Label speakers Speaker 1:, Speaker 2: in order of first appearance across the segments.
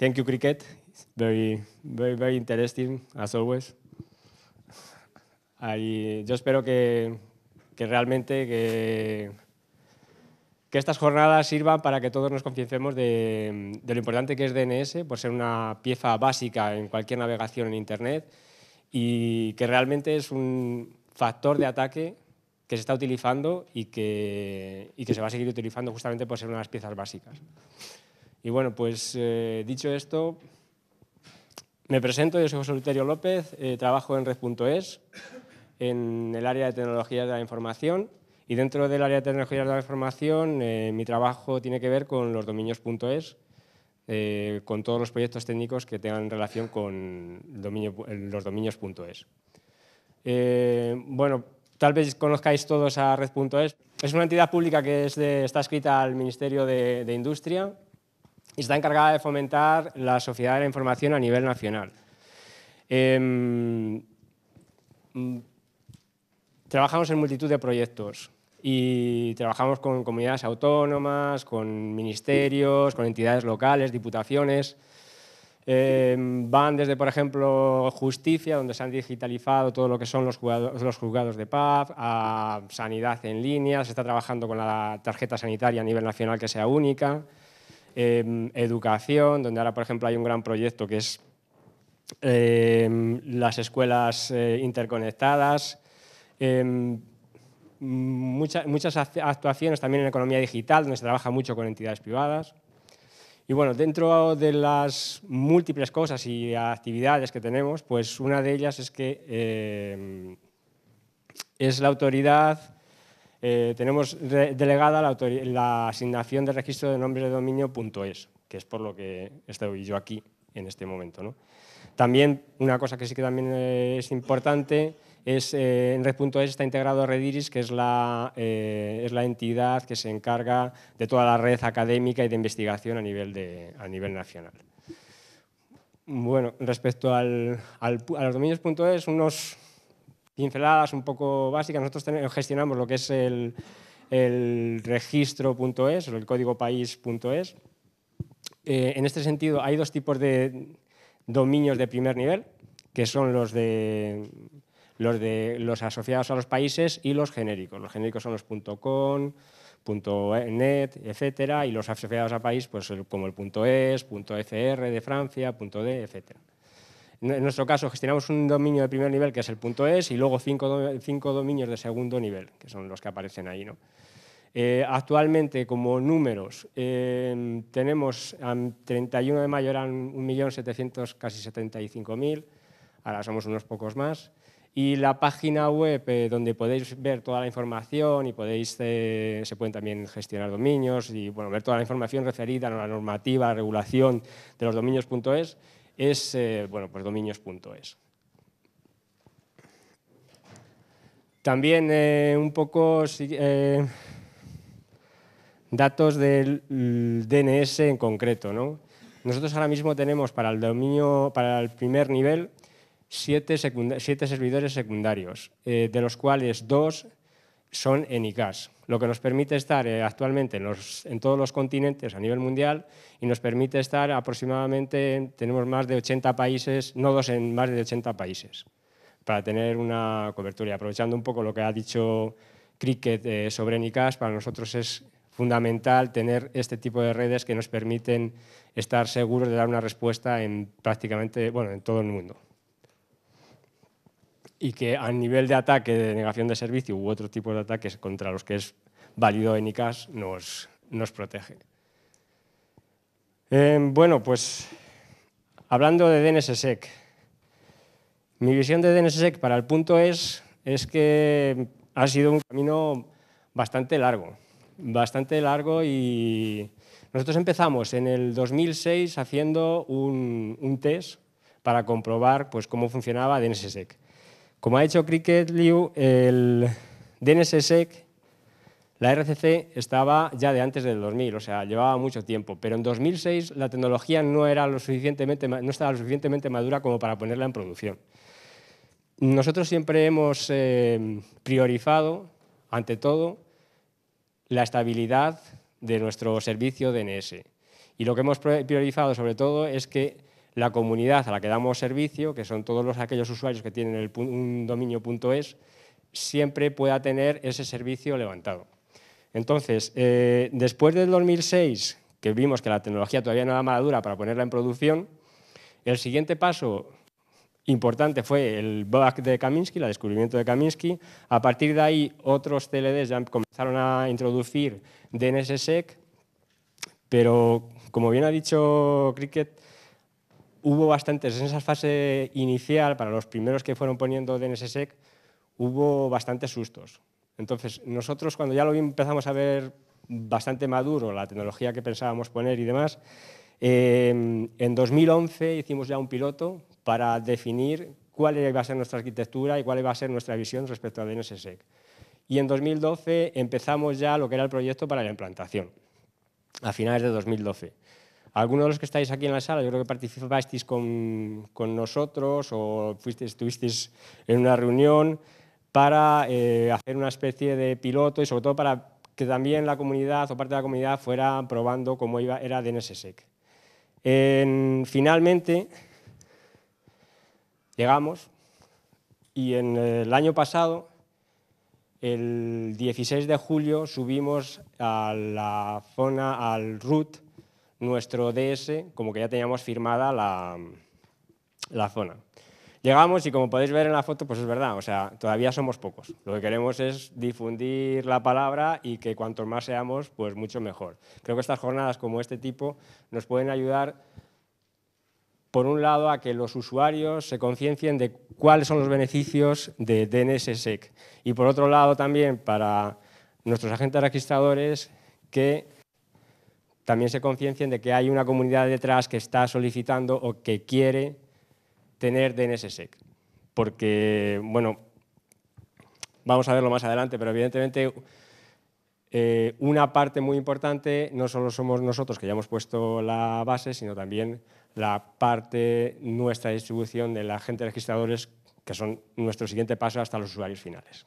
Speaker 1: Thank you, Cricket. It's very interesting, as always. Yo espero que realmente que estas jornadas sirvan para que todos nos concienciemos de lo importante que es DNS, por ser una pieza básica en cualquier navegación en Internet, y que realmente es un factor de ataque que se está utilizando y que se va a seguir utilizando justamente por ser una de las piezas básicas. Y bueno, pues dicho esto, me presento, yo soy José Luterio López, trabajo en Red.es, en el área de tecnologías de la información, y dentro del área de tecnologías de la información mi trabajo tiene que ver con los dominios.es, con todos los proyectos técnicos que tengan relación con los dominios.es. Bueno, tal vez conozcáis todos a Red.es. Es una entidad pública que está adscrita al Ministerio de Industria y está encargada de fomentar la sociedad de la información a nivel nacional. Trabajamos en multitud de proyectos y trabajamos con comunidades autónomas, con ministerios, con entidades locales, diputaciones. Van desde, por ejemplo, justicia, donde se han digitalizado todo lo que son los juzgados de paz, a sanidad en línea, se está trabajando con la tarjeta sanitaria a nivel nacional que sea única, educación, donde ahora, por ejemplo, hay un gran proyecto que es las escuelas interconectadas, muchas actuaciones también en economía digital, donde se trabaja mucho con entidades privadas. Y bueno, dentro de las múltiples cosas y actividades que tenemos, pues una de ellas es que es la autoridad, tenemos delegada la asignación del registro de nombres de dominio.es, que es por lo que estoy yo aquí en este momento, ¿no? También una cosa que sí que también es importante es en Red.es está integrado Rediris, que es la entidad que se encarga de toda la red académica y de investigación a nivel nacional. Bueno, respecto a los dominios.es, unos pinceladas un poco básicas. Nosotros gestionamos lo que es el registro.es o el código país.es. En este sentido, hay dos tipos de dominios de primer nivel, que son los asociados a los países y los genéricos. Los genéricos son los .com, .net, etcétera, y los asociados a país, pues como el .es, .fr de Francia, .de, etcétera. En nuestro caso gestionamos un dominio de primer nivel que es el .es y luego cinco dominios de segundo nivel, que son los que aparecen ahí, ¿no? Actualmente, como números, tenemos a 31 de mayo eran 1.700.000, casi 75.000, ahora somos unos pocos más. Y la página web donde podéis ver toda la información y se pueden también gestionar dominios y bueno, ver toda la información referida a la normativa, a la regulación de los dominios.es es bueno, pues dominios.es. También un poco datos del DNS en concreto, ¿no? Nosotros ahora mismo tenemos para el primer nivel 7 servidores secundarios, de los cuales 2 son en ICAS, lo que nos permite estar actualmente en todos los continentes a nivel mundial y nos permite estar aproximadamente, tenemos más de 80 países, nodos en más de 80 países, para tener una cobertura. Y aprovechando un poco lo que ha dicho Cricket sobre NICAS, para nosotros es fundamental tener este tipo de redes que nos permiten estar seguros de dar una respuesta en prácticamente, bueno, en todo el mundo. Y que a nivel de ataque, de negación de servicio u otro tipo de ataques contra los que es válido en ICAS, nos protege. Bueno, pues hablando de DNSSEC, mi visión de DNSSEC para el .es es que ha sido un camino bastante largo y nosotros empezamos en el 2006 haciendo un test para comprobar pues, cómo funcionaba DNSSEC. Como ha dicho Cricket Liu, el DNSSEC, la RCC estaba ya de antes del 2000, o sea, llevaba mucho tiempo, pero en 2006 la tecnología no estaba lo suficientemente madura como para ponerla en producción. Nosotros siempre hemos priorizado, ante todo, la estabilidad de nuestro servicio DNS. Y lo que hemos priorizado sobre todo es que la comunidad a la que damos servicio, que son todos aquellos usuarios que tienen un dominio .es, siempre pueda tener ese servicio levantado. Entonces, después del 2006, que vimos que la tecnología todavía no era madura para ponerla en producción, el siguiente paso importante fue el bug de Kaminsky, el descubrimiento de Kaminsky. A partir de ahí, otros CLDs ya comenzaron a introducir DNSSEC, pero como bien ha dicho Cricket, hubo bastantes, en esa fase inicial, para los primeros que fueron poniendo DNSSEC, hubo bastantes sustos. Entonces, nosotros cuando ya lo empezamos a ver bastante maduro, la tecnología que pensábamos poner y demás, en 2011 hicimos ya un piloto para definir cuál iba a ser nuestra arquitectura y cuál iba a ser nuestra visión respecto a DNSSEC. Y en 2012 empezamos ya lo que era el proyecto para la implantación, a finales de 2012. Algunos de los que estáis aquí en la sala, yo creo que participasteis con nosotros o estuvisteis en una reunión para hacer una especie de piloto y sobre todo para que también la comunidad o parte de la comunidad fuera probando cómo era DNSSEC. Finalmente llegamos y en el año pasado, el 16 de julio, subimos a la zona, al root, nuestro DS, como que ya teníamos firmada la zona. Llegamos y como podéis ver en la foto, pues es verdad, o sea, todavía somos pocos. Lo que queremos es difundir la palabra y que cuantos más seamos, pues mucho mejor. Creo que estas jornadas como este tipo nos pueden ayudar, por un lado, a que los usuarios se conciencien de cuáles son los beneficios de DNSSEC y, por otro lado, también para nuestros agentes registradores que también se conciencien de que hay una comunidad detrás que está solicitando o que quiere tener DNSSEC. Porque, bueno, vamos a verlo más adelante, pero evidentemente una parte muy importante no solo somos nosotros que ya hemos puesto la base, sino también la parte nuestra distribución de la agentes registradores, que son nuestro siguiente paso hasta los usuarios finales.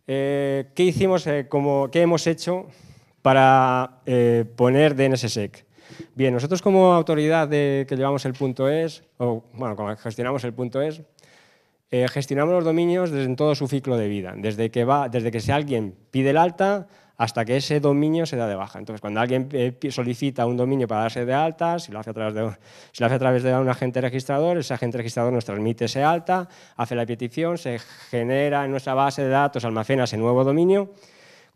Speaker 1: ¿Qué hicimos, qué hemos hecho para poner DNSSEC? Bien, nosotros como autoridad que llevamos el .es, o bueno, como gestionamos el .es, gestionamos los dominios desde todo su ciclo de vida, desde que si alguien pide el alta hasta que ese dominio se da de baja. Entonces, cuando alguien solicita un dominio para darse de alta, si lo hace a través de un agente registrador, ese agente registrador nos transmite ese alta, hace la petición, se genera en nuestra base de datos, almacena ese nuevo dominio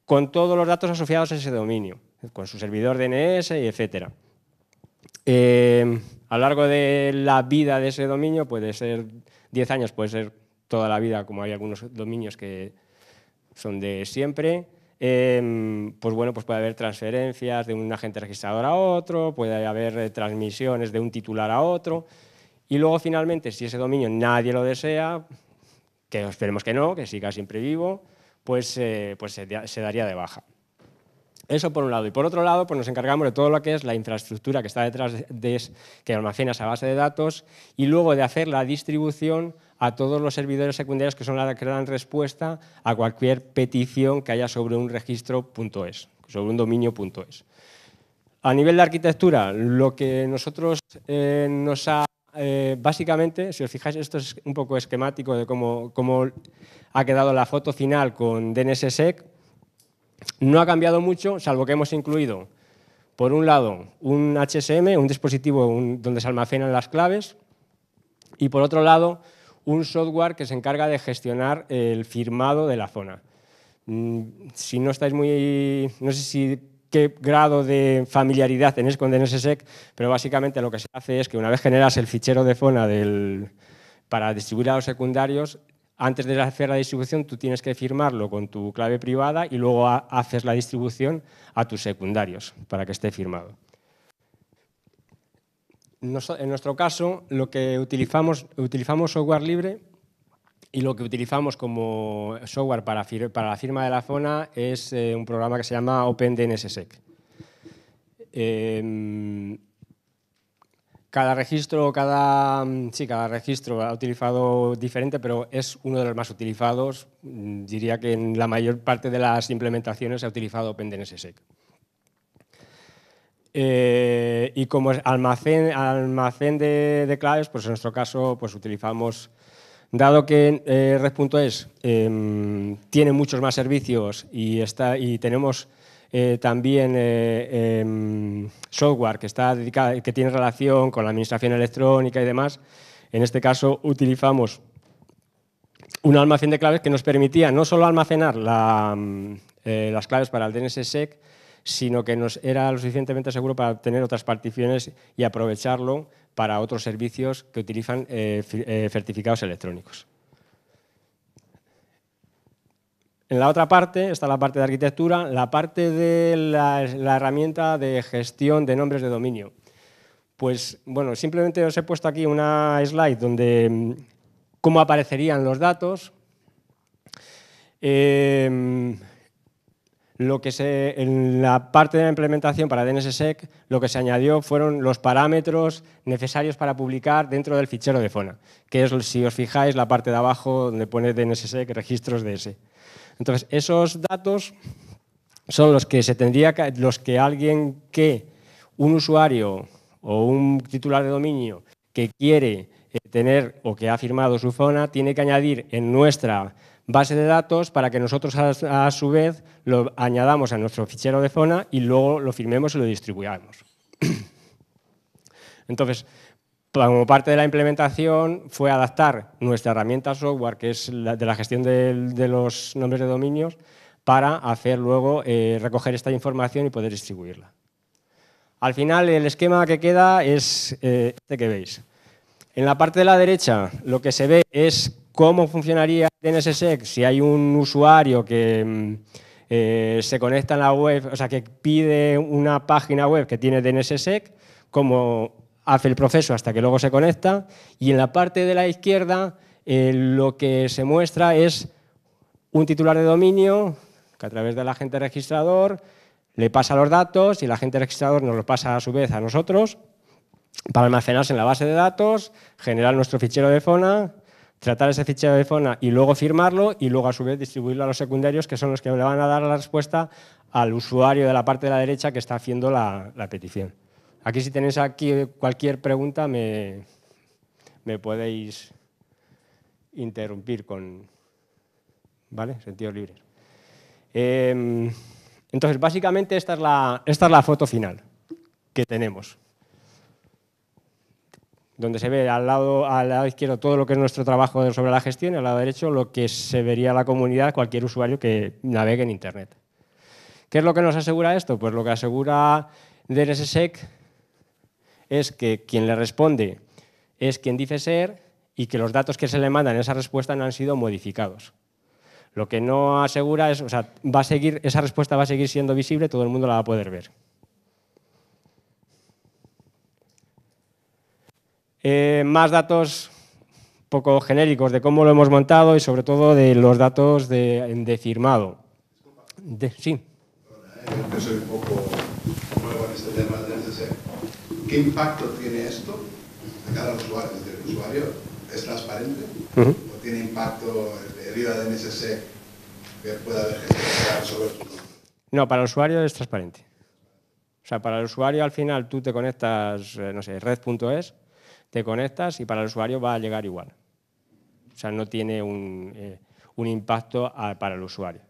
Speaker 1: con todos los datos asociados a ese dominio, con su servidor DNS, y etcétera. A lo largo de la vida de ese dominio, puede ser 10 años, puede ser toda la vida, como hay algunos dominios que son de siempre. Pues bueno, pues puede haber transferencias de un agente registrador a otro, puede haber transmisiones de un titular a otro, y luego finalmente, si ese dominio nadie lo desea, que esperemos que no, que siga siempre vivo, pues se daría de baja. Eso por un lado. Y por otro lado, pues nos encargamos de todo lo que es la infraestructura que está detrás que almacena esa base de datos y luego de hacer la distribución a todos los servidores secundarios que son los que dan respuesta a cualquier petición que haya sobre un registro .es, sobre un dominio .es. A nivel de arquitectura, lo que nosotros nos ha... básicamente, si os fijáis, esto es un poco esquemático de cómo ha quedado la foto final con DNSSEC. No ha cambiado mucho, salvo que hemos incluido, por un lado, un HSM, un dispositivo donde se almacenan las claves, y por otro lado, un software que se encarga de gestionar el firmado de la zona. Si no estáis muy... no sé qué grado de familiaridad tenéis con DNSSEC, pero básicamente lo que se hace es que una vez generas el fichero de zona para distribuir a los secundarios, antes de hacer la distribución, tú tienes que firmarlo con tu clave privada y luego haces la distribución a tus secundarios para que esté firmado. En nuestro caso, lo que utilizamos software libre y lo que utilizamos como software para la firma de la zona es un programa que se llama OpenDNSSEC. Cada registro ha utilizado diferente, pero es uno de los más utilizados. Diría que en la mayor parte de las implementaciones se ha utilizado OpenDNSSEC. Y como almacén de claves, pues en nuestro caso pues utilizamos, dado que Red.es tiene muchos más servicios y tenemos también software que tiene relación con la administración electrónica y demás, en este caso utilizamos un almacén de claves que nos permitía no solo almacenar las claves para el DNSSEC, sino que nos era lo suficientemente seguro para obtener otras particiones y aprovecharlo para otros servicios que utilizan certificados electrónicos. En la otra parte está la parte de arquitectura, la parte de la herramienta de gestión de nombres de dominio. Pues bueno, simplemente os he puesto aquí una slide donde cómo aparecerían los datos. En la parte de la implementación para DNSSEC, lo que se añadió fueron los parámetros necesarios para publicar dentro del fichero de FONA, que es, si os fijáis, la parte de abajo donde pone DNSSEC registros DS. Entonces, esos datos son los que un usuario o un titular de dominio que quiere tener o que ha firmado su FONA tiene que añadir en nuestra base de datos para que nosotros a su vez lo añadamos a nuestro fichero de FONA y luego lo firmemos y lo distribuyamos. Entonces, como parte de la implementación fue adaptar nuestra herramienta software, que es de la gestión de los nombres de dominios, para hacer luego recoger esta información y poder distribuirla. Al final, el esquema que queda es este que veis. En la parte de la derecha, lo que se ve es cómo funcionaría DNSSEC si hay un usuario que se conecta en la web, o sea, que pide una página web que tiene DNSSEC, cómo hace el proceso hasta que luego se conecta, y en la parte de la izquierda lo que se muestra es un titular de dominio que a través del agente registrador le pasa los datos y el agente registrador nos los pasa a su vez a nosotros para almacenarse en la base de datos, generar nuestro fichero de FONA, tratar ese fichero de FONA y luego firmarlo y luego a su vez distribuirlo a los secundarios, que son los que le van a dar la respuesta al usuario de la parte de la derecha que está haciendo la petición. Aquí, si tenéis aquí cualquier pregunta, me podéis interrumpir con, ¿vale? Sentidos libres. Entonces, básicamente, esta es la foto final que tenemos, donde se ve al lado izquierdo todo lo que es nuestro trabajo sobre la gestión y al lado derecho lo que se vería la comunidad, cualquier usuario que navegue en Internet. ¿Qué es lo que nos asegura esto? Pues lo que asegura DNSSEC es que quien le responde es quien dice ser y que los datos que se le mandan en esa respuesta no han sido modificados. Lo que no asegura es, o sea, esa respuesta va a seguir siendo visible, todo el mundo la va a poder ver. Más datos poco genéricos de cómo lo hemos montado y sobre todo de los datos de firmado. Sí.
Speaker 2: Yo soy un poco nuevo en este tema del DNSSEC. ¿Qué impacto tiene esto de cara al usuario? Es decir, ¿el usuario es transparente? ¿O tiene impacto debido a DNSSEC que pueda haber gestionado sobre el?
Speaker 1: No, para el usuario es transparente. O sea, para el usuario al final tú te conectas, no sé, red.es, te conectas y para el usuario va a llegar igual. O sea, no tiene un impacto para el usuario.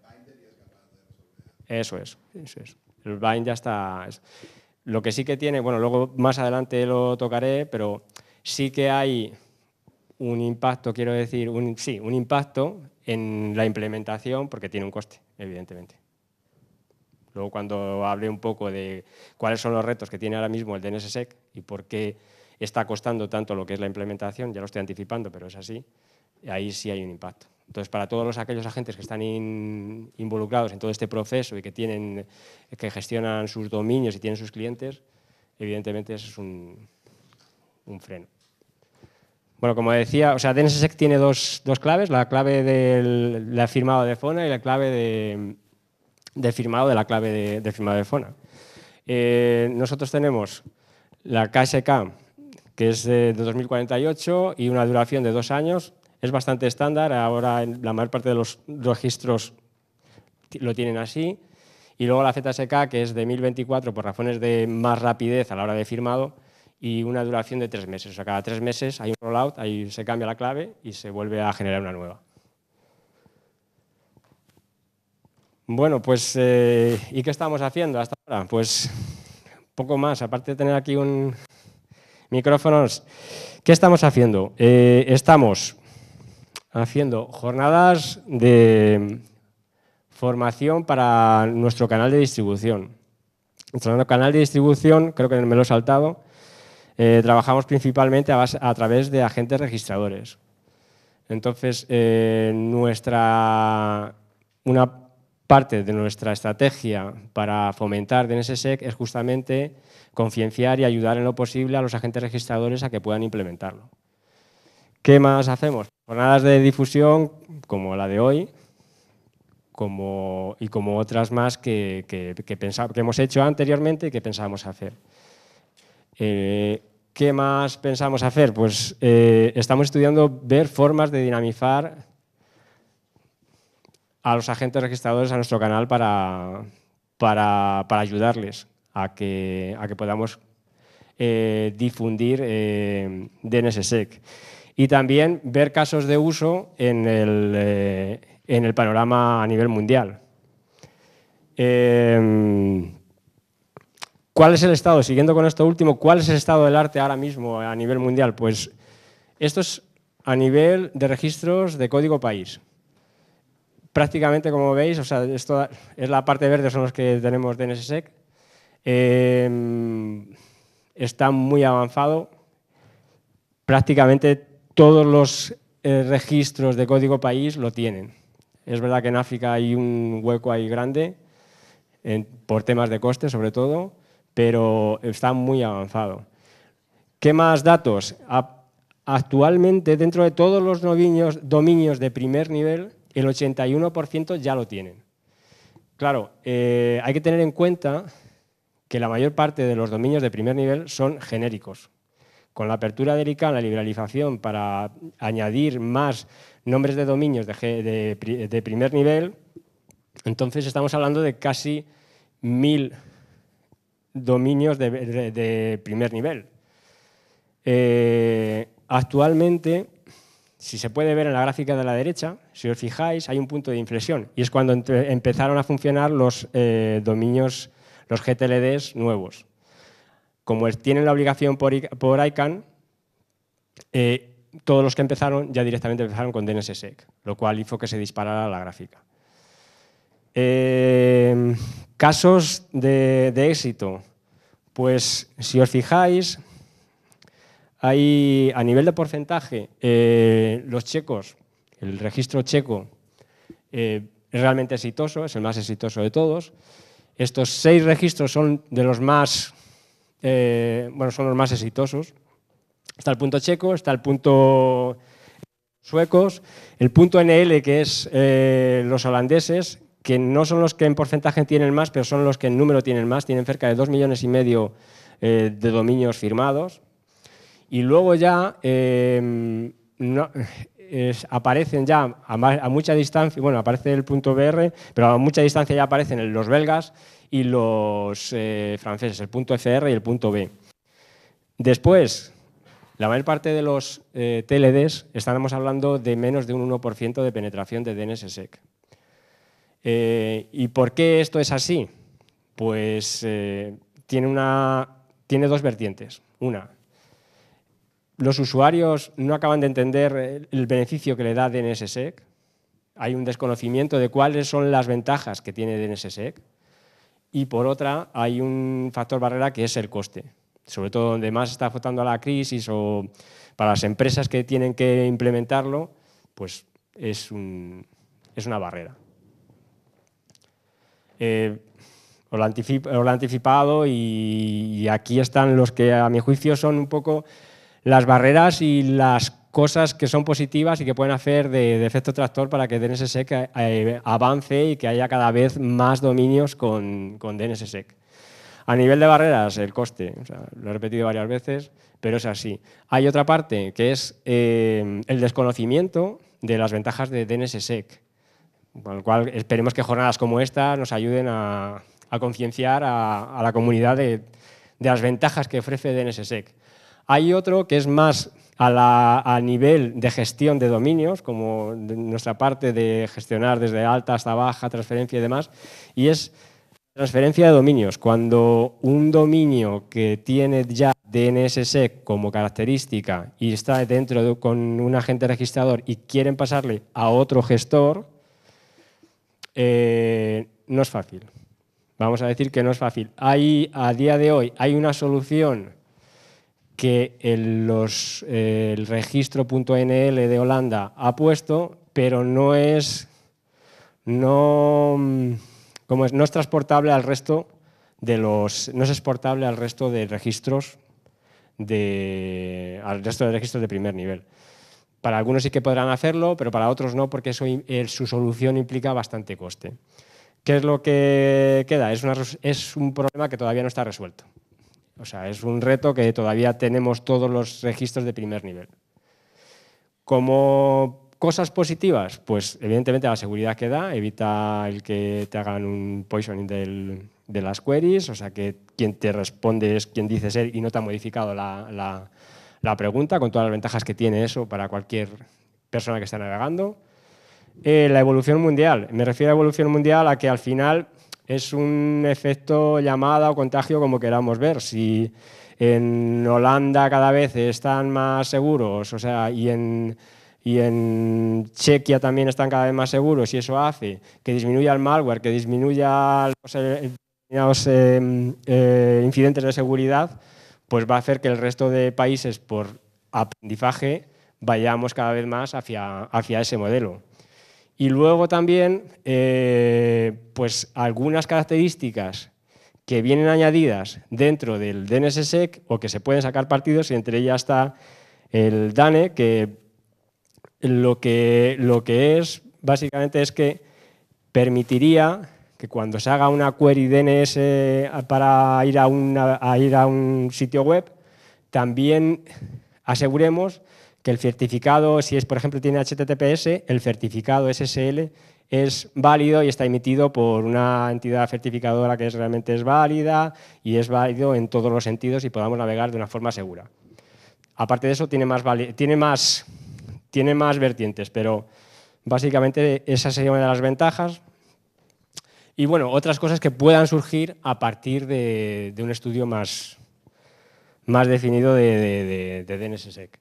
Speaker 1: Eso es. El bind ya está. Lo que sí que tiene, bueno, luego más adelante lo tocaré, pero sí que hay un impacto, quiero decir, un impacto en la implementación porque tiene un coste, evidentemente. Luego, cuando hable un poco de cuáles son los retos que tiene ahora mismo el DNSSEC y por qué está costando tanto lo que es la implementación, ya lo estoy anticipando, pero es así, ahí sí hay un impacto. Entonces, para todos aquellos agentes que están involucrados en todo este proceso y que gestionan sus dominios y tienen sus clientes, evidentemente eso es un freno. Bueno, como decía, o sea, DNSSEC tiene dos claves, la clave del firmado de FONA y la clave de firmado de la clave de firmado de FONA. Nosotros tenemos la KSK, que es de 2048 y una duración de 2 años. Es bastante estándar, ahora la mayor parte de los registros lo tienen así. Y luego la ZSK, que es de 1024 por razones de más rapidez a la hora de firmado y una duración de 3 meses. O sea, cada 3 meses hay un rollout, ahí se cambia la clave y se vuelve a generar una nueva. Bueno, pues, ¿y qué estamos haciendo hasta ahora? Pues poco más, aparte de tener aquí un micrófono, ¿qué estamos haciendo? Estamos haciendo jornadas de formación para nuestro canal de distribución. Nuestro canal de distribución, creo que me lo he saltado, trabajamos principalmente a través de agentes registradores. Entonces, una parte de nuestra estrategia para fomentar DNSSEC es justamente concienciar y ayudar en lo posible a los agentes registradores a que puedan implementarlo. ¿Qué más hacemos? Jornadas de difusión como la de hoy y como otras más que hemos hecho anteriormente y que pensábamos hacer. ¿Qué más pensamos hacer? Pues estamos estudiando ver formas de dinamizar a los agentes registradores a nuestro canal para ayudarles a que podamos difundir DNSSEC. Y también ver casos de uso en el panorama a nivel mundial. ¿Cuál es el estado? Siguiendo con esto último, ¿cuál es el estado del arte ahora mismo a nivel mundial? Pues esto es a nivel de registros de código país. Prácticamente, como veis, o sea, esto es la parte verde, son los que tenemos DNSSEC. Está muy avanzado. Prácticamente todos los registros de código país lo tienen. Es verdad que en África hay un hueco ahí grande, por temas de coste sobre todo, pero está muy avanzado. ¿Qué más datos? Actualmente, dentro de todos los dominios de primer nivel, el 81% ya lo tienen. Claro, hay que tener en cuenta que la mayor parte de los dominios de primer nivel son genéricos. Con la apertura de ICANN, la liberalización para añadir más nombres de dominios de primer nivel, entonces estamos hablando de casi 1000 dominios de primer nivel. Actualmente, si se puede ver en la gráfica de la derecha, si os fijáis, hay un punto de inflexión y es cuando empezaron a funcionar los dominios, los GTLDs nuevos. Como tienen la obligación por ICANN, todos los que empezaron ya directamente empezaron con DNSSEC, lo cual hizo que se disparara la gráfica. Casos de éxito, pues si os fijáis, hay a nivel de porcentaje, los checos, el registro checo es realmente exitoso, es el más exitoso de todos. Estos 6 registros son de los más, son los más exitosos. Está el punto checo, está el punto suecos, el punto NL, que es los holandeses, que no son los que en porcentaje tienen más, pero son los que en número tienen más, tienen cerca de 2,5 millones de dominios firmados. Y luego ya aparecen ya a mucha distancia, bueno, aparece el punto BR, pero a mucha distancia ya aparecen los belgas y los franceses, el punto FR y el punto B. Después, la mayor parte de los TLDs estamos hablando de menos de un 1% de penetración de DNSSEC. ¿Y por qué esto es así? Pues tiene 2 vertientes. Una, los usuarios no acaban de entender el beneficio que le da DNSSEC. Hay un desconocimiento de cuáles son las ventajas que tiene DNSSEC. Y por otra, hay un factor barrera que es el coste. Sobre todo donde más está afectando a la crisis o para las empresas que tienen que implementarlo, pues es una barrera. Os lo he anticipado y aquí están los que a mi juicio son un poco las barreras y las cosas que son positivas y que pueden hacer de efecto tractor para que DNSSEC avance y que haya cada vez más dominios con DNSSEC. A nivel de barreras, el coste, o sea, lo he repetido varias veces, pero es así. Hay otra parte que es el desconocimiento de las ventajas de DNSSEC. Con lo cual, esperemos que jornadas como esta nos ayuden a concienciar a la comunidad de las ventajas que ofrece DNSSEC. Hay otro que es más a nivel de gestión de dominios, como de nuestra parte de gestionar desde alta hasta baja, transferencia y demás, y es transferencia de dominios. Cuando un dominio que tiene ya DNSSEC como característica y está dentro con un agente registrador y quieren pasarle a otro gestor, no es fácil. Vamos a decir que no es fácil. A día de hoy hay una solución que el registro.nl de Holanda ha puesto, pero no es transportable al resto de no es exportable al resto de registros de primer nivel. Para algunos sí que podrán hacerlo, pero para otros no, porque su solución implica bastante coste. ¿Qué es lo que queda? Es un problema que todavía no está resuelto. O sea, es un reto que todavía tenemos todos los registros de primer nivel. Como cosas positivas, pues evidentemente la seguridad que da, evita el que te hagan un poisoning de las queries, o sea que quien te responde es quien dice ser y no te ha modificado la pregunta, con todas las ventajas que tiene eso para cualquier persona que esté navegando. La evolución mundial. Me refiero a evolución mundial a que al final es un efecto llamada o contagio, como queramos ver. Si en Holanda cada vez están más seguros, o sea, y en Chequia también están cada vez más seguros, y eso hace que disminuya el malware, que disminuya los incidentes de seguridad, pues va a hacer que el resto de países, por aprendizaje, vayamos cada vez más hacia ese modelo. Y luego también, pues algunas características que vienen añadidas dentro del DNSSEC o que se pueden sacar partidos, y entre ellas está el DANE, que lo que es básicamente es que permitiría que cuando se haga una query DNS para ir a un sitio web, también aseguremos que el certificado, si es, por ejemplo, tiene HTTPS, el certificado SSL es válido y está emitido por una entidad certificadora que realmente es válida y es válido en todos los sentidos y podamos navegar de una forma segura. Aparte de eso, tiene más vertientes, pero básicamente esa sería una de las ventajas. Y bueno, otras cosas que puedan surgir a partir de un estudio más definido de DNSSEC.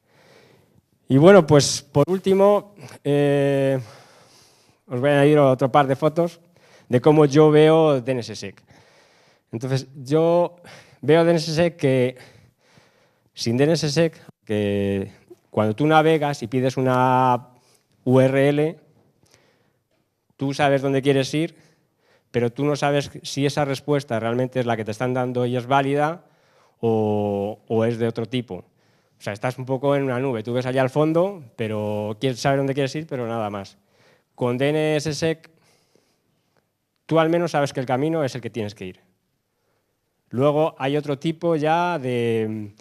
Speaker 1: Y bueno, pues por último, os voy a añadir otro par de fotos de cómo yo veo DNSSEC. Entonces, yo veo DNSSEC que sin DNSSEC, que cuando tú navegas y pides una URL, tú sabes dónde quieres ir, pero tú no sabes si esa respuesta realmente es la que te están dando y es válida o es de otro tipo. O sea, estás un poco en una nube. Tú ves allá al fondo, pero quieres saber dónde quieres ir, pero nada más. Con DNSSEC, tú al menos sabes que el camino es el que tienes que ir. Luego hay otro tipo ya de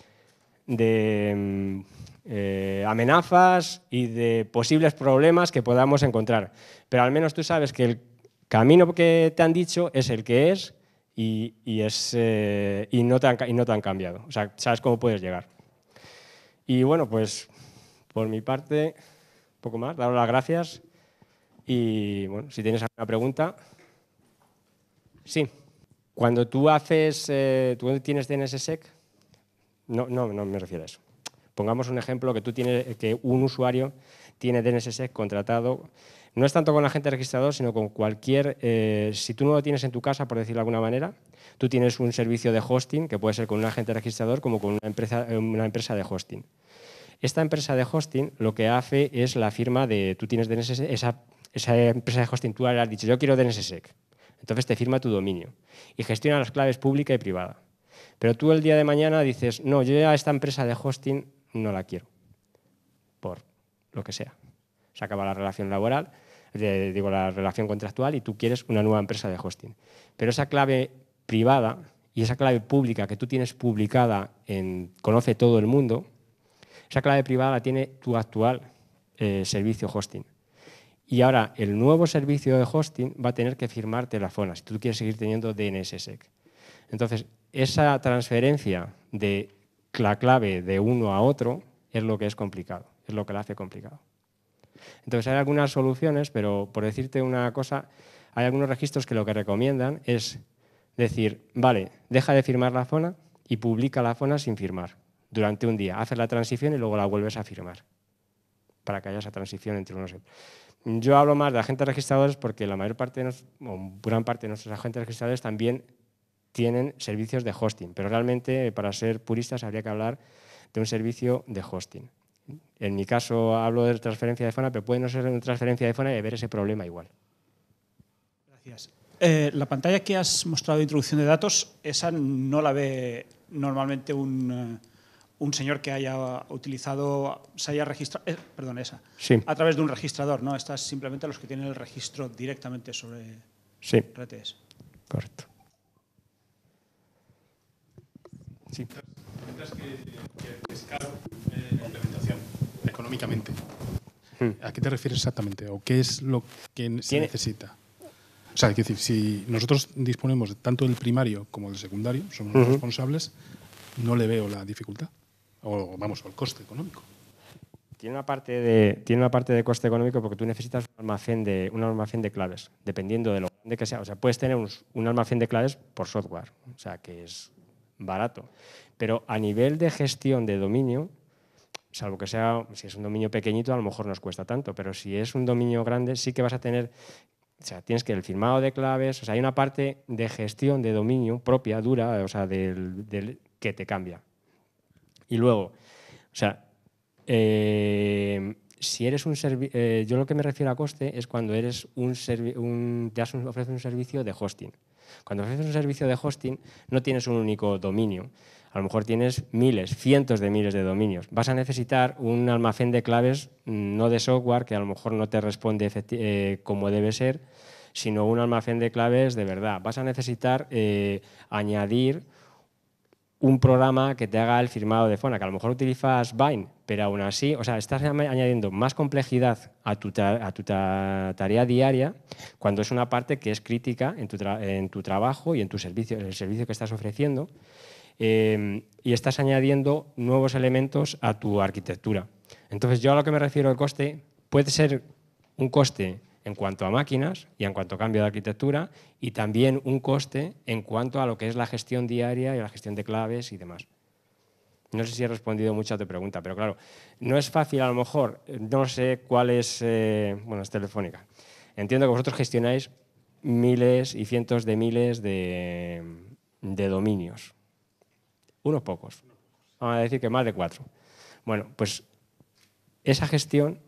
Speaker 1: amenazas y de posibles problemas que podamos encontrar. Pero al menos tú sabes que el camino que te han dicho es el que es y no te han cambiado. O sea, sabes cómo puedes llegar. Y bueno, pues por mi parte, un poco más, daros las gracias y bueno, si tienes alguna pregunta. Sí, cuando tú tú tienes DNSSEC, no me refiero a eso. Pongamos un ejemplo que un usuario tiene DNSSEC contratado, no es tanto con agente registrador, sino con cualquier, si tú no lo tienes en tu casa, por decirlo de alguna manera, tú tienes un servicio de hosting, que puede ser con un agente registrador como con una empresa de hosting. Esta empresa de hosting lo que hace es la firma de, tú tienes DNSSEC, esa empresa de hosting, tú le has dicho, yo quiero DNSSEC, entonces te firma tu dominio y gestiona las claves pública y privada. Pero tú el día de mañana dices, no, yo ya esta empresa de hosting no la quiero, por lo que sea. Se acaba la relación laboral, la relación contractual y tú quieres una nueva empresa de hosting. Pero esa clave privada y esa clave pública que tú tienes publicada conoce todo el mundo, esa clave privada la tiene tu actual servicio hosting. Y ahora el nuevo servicio de hosting va a tener que firmarte la zona si tú quieres seguir teniendo DNSSEC. Entonces, esa transferencia de la clave de uno a otro es lo que es complicado, es lo que la hace complicado. Entonces, hay algunas soluciones, pero por decirte una cosa, hay algunos registros que lo que recomiendan es decir, vale, deja de firmar la zona y publica la zona sin firmar durante un día. Haces la transición y luego la vuelves a firmar para que haya esa transición entre unos y otros. Yo hablo más de agentes registradores porque la mayor parte, o gran parte de nuestros agentes registradores también tienen servicios de hosting, pero realmente para ser puristas habría que hablar de un servicio de hosting. En mi caso hablo de transferencia de zona, pero puede no ser una transferencia de zona y haber ese problema igual.
Speaker 3: Gracias. La pantalla que has mostrado de introducción de datos, esa no la ve normalmente un señor que haya utilizado, se haya registrado, perdón, esa,
Speaker 1: sí.
Speaker 3: A través de un registrador, ¿no? Estas simplemente los que tienen el registro directamente sobre
Speaker 1: sí.
Speaker 3: RTS.
Speaker 1: Correcto. Sí.
Speaker 4: Comentas que es caro la implementación económicamente. ¿A qué te refieres exactamente? ¿O qué es lo que se necesita? O sea, es decir, si nosotros disponemos tanto del primario como del secundario, somos los responsables, no le veo la dificultad. O vamos, o el coste económico.
Speaker 1: Tiene una parte de coste económico porque tú necesitas un almacén de claves, dependiendo de lo grande que sea. O sea, puedes tener un almacén de claves por software, o sea, que es barato. Pero a nivel de gestión de dominio, salvo que sea, si es un dominio pequeñito, a lo mejor nos cuesta tanto, pero si es un dominio grande, sí que vas a tener, o sea, tienes que el firmado de claves, o sea, hay una parte de gestión de dominio propia, dura, o sea, que te cambia. Y luego, o sea, si eres un servicio, yo lo que me refiero a coste es cuando eres ofreces un servicio de hosting. Cuando ofreces un servicio de hosting no tienes un único dominio, a lo mejor tienes miles, cientos de miles de dominios. Vas a necesitar un almacén de claves, no de software, que a lo mejor no te responde como debe ser, sino un almacén de claves de verdad. Vas a necesitar añadir un programa que te haga el firmado de zona, que a lo mejor utilizas Bind, pero aún así, o sea, estás añadiendo más complejidad a tu tarea diaria cuando es una parte que es crítica en tu trabajo y en tu servicio, en el servicio que estás ofreciendo, y estás añadiendo nuevos elementos a tu arquitectura. Entonces, yo a lo que me refiero al coste, puede ser un coste en cuanto a máquinas y en cuanto a cambio de arquitectura, y también un coste en cuanto a lo que es la gestión diaria y la gestión de claves y demás. No sé si he respondido mucho a tu pregunta, pero claro, no es fácil a lo mejor, no sé cuál es, bueno, es Telefónica. Entiendo que vosotros gestionáis miles y cientos de miles de dominios. Unos pocos. Vamos a decir que más de 4. Bueno, pues esa gestión,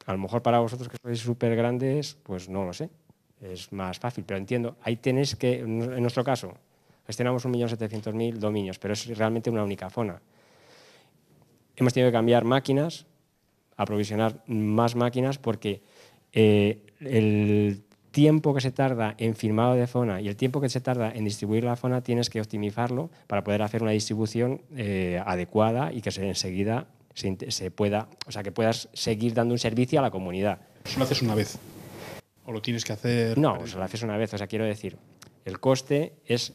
Speaker 1: a lo mejor para vosotros que sois súper grandes, pues no lo sé, es más fácil, pero entiendo, ahí tenéis que, en nuestro caso, gestionamos 1.700.000 dominios, pero es realmente una única zona. Hemos tenido que cambiar máquinas, aprovisionar más máquinas, porque el tiempo que se tarda en firmado de zona y el tiempo que se tarda en distribuir la zona tienes que optimizarlo para poder hacer una distribución adecuada y que enseguida se pueda, o sea, que puedas seguir dando un servicio a la comunidad.
Speaker 4: ¿Eso lo haces una vez? ¿O lo tienes que hacer?
Speaker 1: No, pues lo haces una vez. O sea, quiero decir, el coste es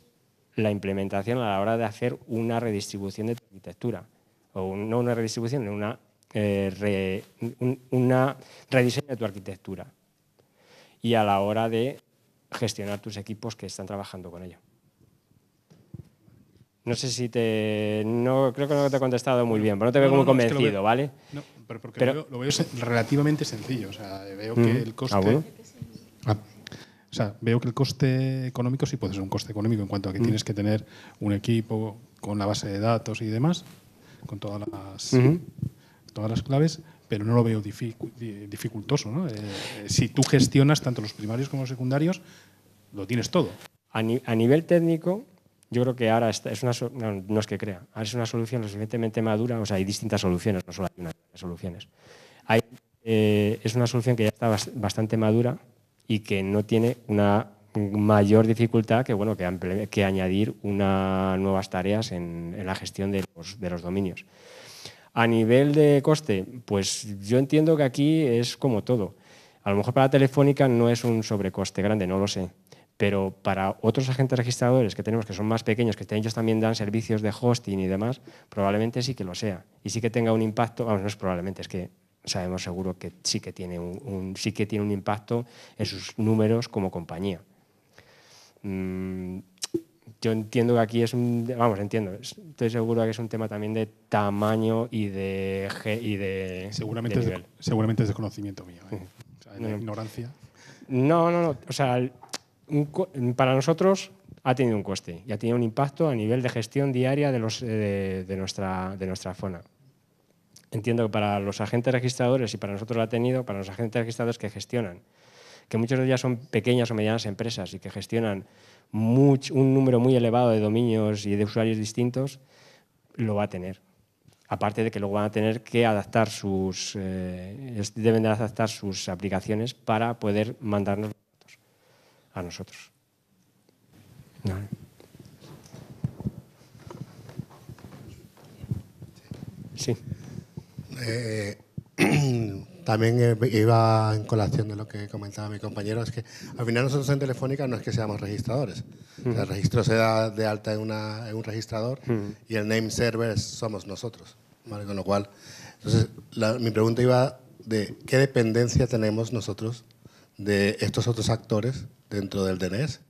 Speaker 1: la implementación a la hora de hacer una redistribución de tu arquitectura. O no una redistribución, sino una rediseño de tu arquitectura. Y a la hora de gestionar tus equipos que están trabajando con ello. No sé si no, creo que no te he contestado muy bien, pero no te veo muy convencido, ¿vale?
Speaker 4: No, pero porque lo veo relativamente sencillo. O sea, veo que el coste...
Speaker 1: bueno.
Speaker 4: O sea, veo que el coste económico sí puede ser un coste económico en cuanto a que tienes que tener un equipo con la base de datos y demás, con todas las claves, pero no lo veo dificultoso, ¿no? Si tú gestionas tanto los primarios como los secundarios, lo tienes todo.
Speaker 1: A nivel técnico, yo creo que ahora no es que crea, ahora es una solución lo suficientemente madura, o sea, hay distintas soluciones, no solo hay una de soluciones. Es una solución que ya está bastante madura y que no tiene una mayor dificultad que añadir nuevas tareas en la gestión de los dominios. A nivel de coste, pues yo entiendo que aquí es como todo. A lo mejor para Telefónica no es un sobrecoste grande, no lo sé. Pero para otros agentes registradores que tenemos que son más pequeños, que ellos también dan servicios de hosting y demás, probablemente sí que lo sea. Y sí que tenga un impacto, vamos, no es probablemente, es que sabemos seguro que sí que tiene sí que tiene un impacto en sus números como compañía. Yo entiendo que aquí es estoy seguro que es un tema también de tamaño y de
Speaker 4: Seguramente,
Speaker 1: de nivel.
Speaker 4: seguramente es desconocimiento mío. O sea, la ignorancia.
Speaker 1: No. O sea, para nosotros ha tenido un coste y ha tenido un impacto a nivel de gestión diaria de nuestra zona. Entiendo que para los agentes registradores, y para nosotros lo ha tenido, para los agentes registradores que gestionan, que muchos de ellos son pequeñas o medianas empresas y que gestionan un número muy elevado de dominios y de usuarios distintos, lo va a tener. Aparte de que luego van a tener que adaptar deben de adaptar sus aplicaciones para poder mandarnos datos a nosotros. Vale. Sí.
Speaker 5: También iba en colación de lo que comentaba mi compañero, es que al final nosotros en Telefónica no es que seamos registradores. O sea, el registro se da de alta en un registrador y el name server somos nosotros, ¿vale? Con lo cual, entonces, mi pregunta iba de qué dependencia tenemos nosotros de estos otros actores dentro del DNS.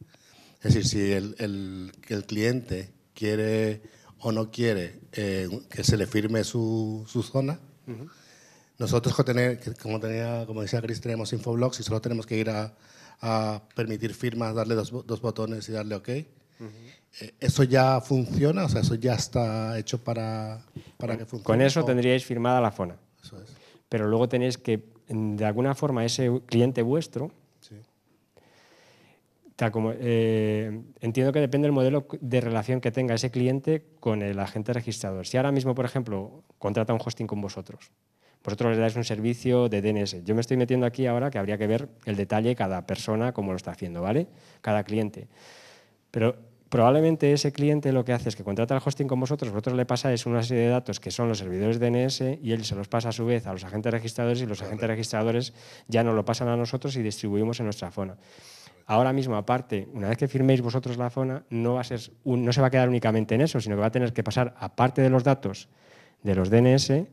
Speaker 5: Es decir, si el cliente quiere o no quiere que se le firme su zona, nosotros, como decía Chris, tenemos Infoblox y solo tenemos que ir a permitir firmas, darle dos botones y darle OK. ¿Eso ya funciona? O sea, ¿eso ya está hecho para que funcione?
Speaker 1: Con eso tendríais firmada la zona.
Speaker 5: Eso es.
Speaker 1: Pero luego tenéis que, de alguna forma, ese cliente vuestro,
Speaker 5: Sí.
Speaker 1: tal como, entiendo que depende del modelo de relación que tenga ese cliente con el agente registrador. Si ahora mismo, por ejemplo, contrata un hosting con vosotros le dais un servicio de DNS. Yo me estoy metiendo aquí ahora que habría que ver el detalle cada persona, cómo lo está haciendo, ¿vale? Cada cliente. Pero probablemente ese cliente lo que hace es que contrata el hosting con vosotros le pasáis una serie de datos que son los servidores DNS y él se los pasa a su vez a los agentes registradores y los agentes registradores ya nos lo pasan a nosotros y distribuimos en nuestra zona. Ahora mismo, aparte, una vez que firméis vosotros la zona, no se va a quedar únicamente en eso, sino que va a tener que pasar, aparte de los datos de los DNS,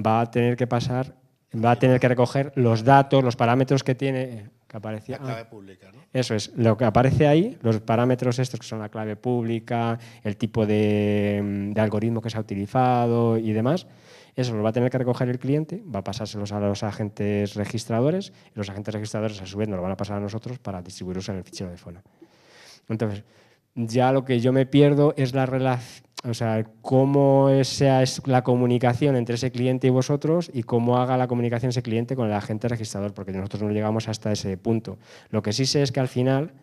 Speaker 1: va a tener que recoger los datos, los parámetros que tiene, que aparecía.
Speaker 5: La clave pública, ¿no?
Speaker 1: Eso es, lo que aparece ahí, los parámetros estos que son la clave pública, el tipo de algoritmo que se ha utilizado y demás, eso lo va a tener que recoger el cliente, va a pasárselos a los agentes registradores y los agentes registradores a su vez nos lo van a pasar a nosotros para distribuirlos en el fichero de zona. Entonces, ya lo que yo me pierdo es la relación, o sea, cómo sea la comunicación entre ese cliente y vosotros y cómo haga la comunicación ese cliente con el agente registrador, porque nosotros no llegamos hasta ese punto. Lo que sí sé es que al final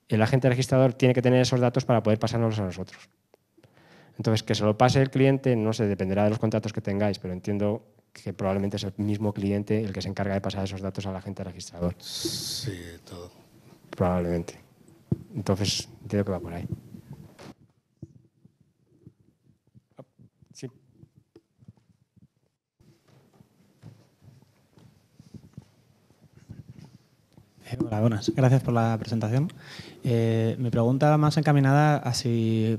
Speaker 1: el agente registrador tiene que tener esos datos para poder pasárnoslos a nosotros. Entonces, que se lo pase el cliente, no sé, dependerá de los contratos que tengáis, pero entiendo que probablemente es el mismo cliente el que se encarga de pasar esos datos al agente registrador.
Speaker 5: Sí, todo.
Speaker 1: Probablemente. Entonces, entiendo que va por ahí. Sí.
Speaker 6: Hola, buenas. Gracias por la presentación. Mi pregunta va más encaminada a si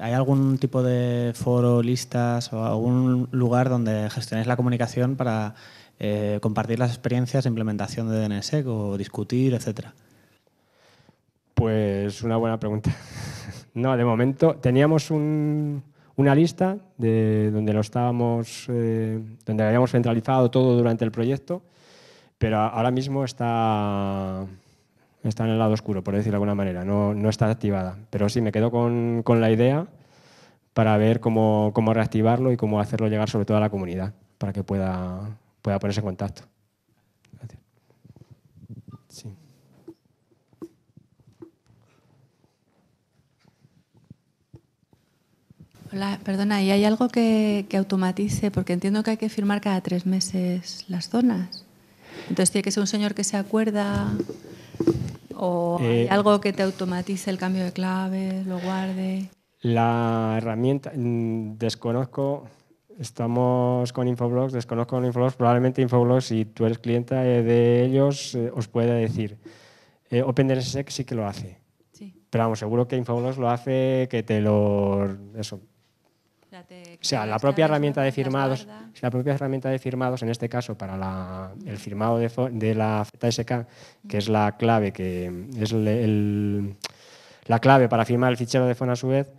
Speaker 6: hay algún tipo de foro, listas o algún lugar donde gestionéis la comunicación para compartir las experiencias de implementación de DNSSEC o discutir, etcétera.
Speaker 1: Pues una buena pregunta. No, de momento teníamos una lista de donde donde habíamos centralizado todo durante el proyecto, pero ahora mismo está en el lado oscuro, por decirlo de alguna manera, no está activada. Pero sí, me quedo con la idea para ver cómo reactivarlo y cómo hacerlo llegar sobre todo a la comunidad, para que pueda ponerse en contacto. Gracias. Sí.
Speaker 7: Hola, perdona, ¿y hay algo que automatice? Porque entiendo que hay que firmar cada 3 meses las zonas. Entonces, ¿tiene que ser un señor que se acuerda o hay algo que te automatice el cambio de clave, lo guarde?
Speaker 1: La herramienta, desconozco, Estamos con Infoblox, desconozco con Infoblox, probablemente Infoblox, si tú eres cliente de ellos, os puede decir. OpenDNSSEC sí que lo hace.
Speaker 7: Sí.
Speaker 1: Pero vamos, seguro que Infoblox lo hace, que te lo... Eso. O sea, la propia herramienta de firmados, en este caso para el firmado de la ZSK, que es la clave la clave para firmar el fichero de FON a su vez,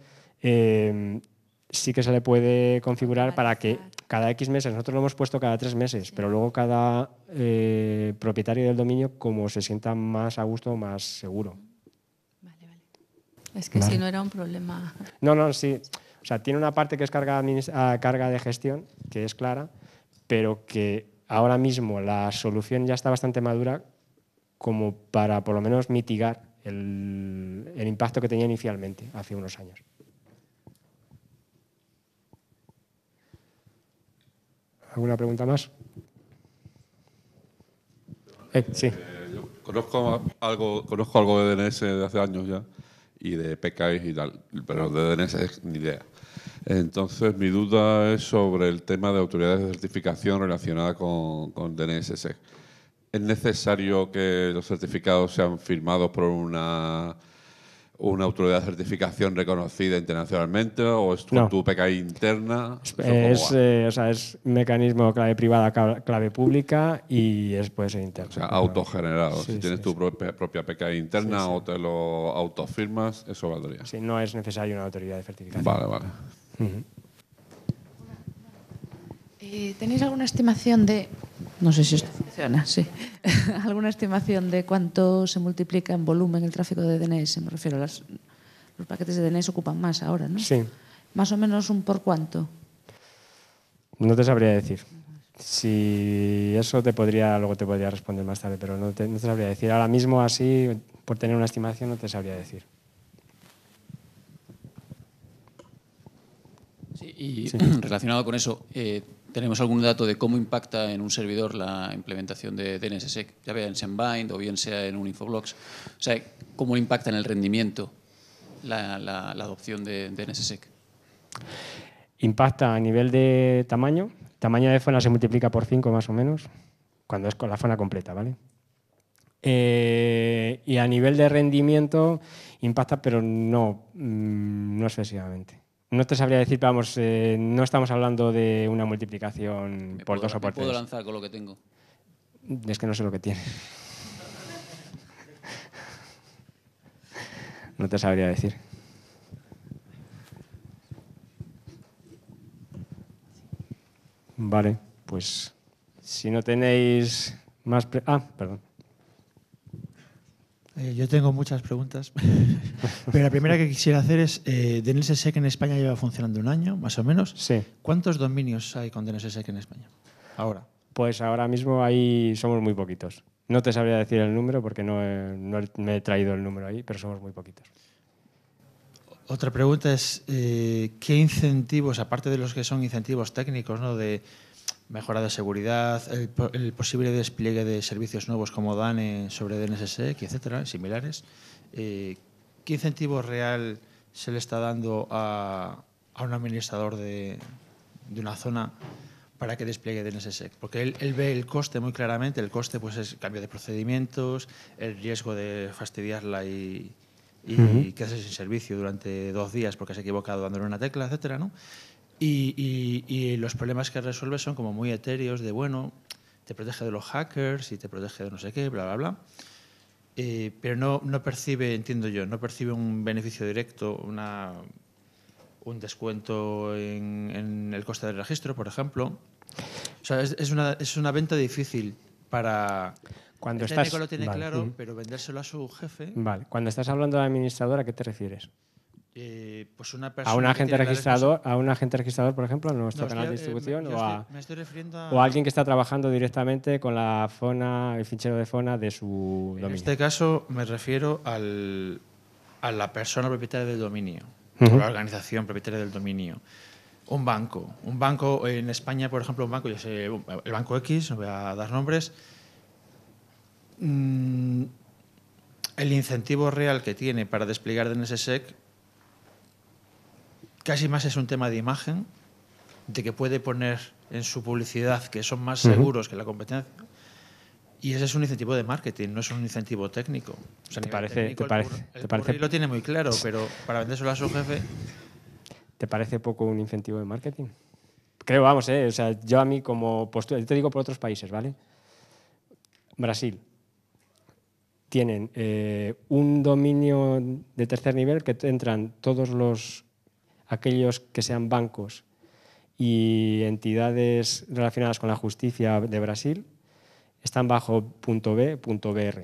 Speaker 1: sí que se le puede configurar para que cada X meses, nosotros lo hemos puesto cada 3 meses, pero luego cada propietario del dominio, como se sienta más a gusto, más seguro.
Speaker 7: Vale. Es que si no era un problema.
Speaker 1: No, sí. O sea, tiene una parte que es carga de gestión, que es clara, pero que ahora mismo la solución ya está bastante madura como para por lo menos mitigar el impacto que tenía inicialmente, hace unos años. ¿Alguna pregunta más? Sí.
Speaker 8: Yo conozco algo de DNS de hace años ya y de PKI y tal, pero de DNS ni idea. Entonces, mi duda es sobre el tema de autoridades de certificación relacionada con DNSSEC. ¿Es necesario que los certificados sean firmados por una autoridad de certificación reconocida internacionalmente o es con tu PKI interna?
Speaker 1: Es mecanismo clave privada, clave pública y puede ser interno.
Speaker 8: O sea, autogenerado.
Speaker 1: Sí,
Speaker 8: si tienes tu propia PKI interna o te lo autofirmas, eso valdría.
Speaker 1: Sí, no es necesario una autoridad de certificación.
Speaker 8: Vale.
Speaker 9: ¿Tenéis alguna estimación de, no sé si esto funciona, sí, alguna estimación de cuánto se multiplica en volumen el tráfico de DNS? Me refiero, los paquetes de DNS ocupan más ahora, ¿no?
Speaker 1: Sí.
Speaker 9: Más o menos un por cuánto.
Speaker 1: No te sabría decir. Si eso luego te podría responder más tarde, pero no te sabría decir. Ahora mismo así, por tener una estimación, no te sabría decir.
Speaker 10: Sí, y relacionado con eso, ¿tenemos algún dato de cómo impacta en un servidor la implementación de DNSSEC? Ya sea en Sendbind o bien sea en un Infoblox. O sea, ¿cómo impacta en el rendimiento la adopción de DNSSEC?
Speaker 1: Impacta a nivel de tamaño. Tamaño de zona se multiplica por 5 más o menos, cuando es con la zona completa, ¿vale? Y a nivel de rendimiento impacta, pero no excesivamente. No te sabría decir, pero vamos, no estamos hablando de una multiplicación por 2 o por 3.
Speaker 10: ¿Me puedo lanzar con lo que tengo?
Speaker 1: Es que no sé lo que tiene. No te sabría decir. Vale, pues si no tenéis más... perdón.
Speaker 11: Yo tengo muchas preguntas, pero la primera que quisiera hacer es, DNSSEC en España lleva funcionando 1 año, más o menos.
Speaker 1: Sí.
Speaker 11: ¿Cuántos dominios hay con DNSSEC en España ahora?
Speaker 1: Pues ahora mismo ahí somos muy poquitos. No te sabría decir el número porque no me he traído el número ahí, pero somos muy poquitos.
Speaker 11: Otra pregunta es, ¿qué incentivos, aparte de los que son incentivos técnicos, ¿no?, de mejora de seguridad, el posible despliegue de servicios nuevos como DANE sobre DNSSEC, etcétera, similares, ¿qué incentivo real se le está dando a un administrador de una zona para que despliegue DNSSEC? Porque él ve el coste muy claramente. El coste pues es cambio de procedimientos, el riesgo de fastidiarla y quedarse sin servicio durante 2 días porque se ha equivocado dándole una tecla, etcétera, ¿no? Y los problemas que resuelve son como muy etéreos de, bueno, te protege de los hackers y te protege de no sé qué, bla, bla, bla. Pero no percibe, entiendo yo, no percibe un beneficio directo, un descuento en el coste del registro, por ejemplo. O sea, es una venta difícil para...
Speaker 1: Cuando
Speaker 11: el técnico lo tiene
Speaker 1: vale.
Speaker 11: claro, pero vendérselo a su jefe...
Speaker 1: Vale. Cuando estás hablando de administrador, ¿a qué te refieres?
Speaker 11: Pues una persona
Speaker 1: ¿A un agente registrador, por ejemplo, en nuestro canal de distribución?
Speaker 11: Me estoy refiriendo
Speaker 1: ¿O a alguien que está trabajando directamente con la zona, el fichero de zona de su dominio?
Speaker 11: En este caso me refiero a la persona propietaria del dominio, o la organización propietaria del dominio. Un banco en España, por ejemplo, yo sé, el Banco X, no voy a dar nombres. El incentivo real que tiene para desplegar DNSSEC casi más es un tema de imagen de que puede poner en su publicidad que son más seguros que la competencia. Y ese es un incentivo de marketing, no es un incentivo técnico. O sea,
Speaker 1: ¿Te
Speaker 11: técnico,
Speaker 1: parece
Speaker 11: el curry lo tiene muy claro, pero para vendérselo a su jefe...
Speaker 1: ¿Te parece poco un incentivo de marketing? Creo, vamos, o sea, yo a mí como postura, yo te digo por otros países, ¿vale? Brasil. Tienen un dominio de tercer nivel que entran todos aquellos que sean bancos y entidades relacionadas con la justicia de Brasil, están bajo .b.br.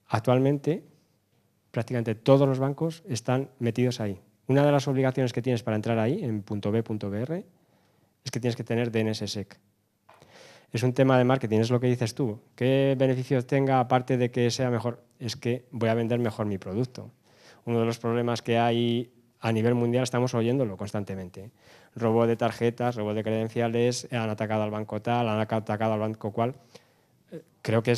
Speaker 1: Actualmente, prácticamente todos los bancos están metidos ahí. Una de las obligaciones que tienes para entrar ahí, en .b.br, es que tienes que tener DNSSEC. Es un tema de marketing, es lo que dices tú. ¿Qué beneficios tenga aparte de que sea mejor? Es que voy a vender mejor mi producto. Uno de los problemas que hay a nivel mundial, estamos oyéndolo constantemente. Robo de tarjetas, robo de credenciales, han atacado al banco tal, han atacado al banco cual. Creo que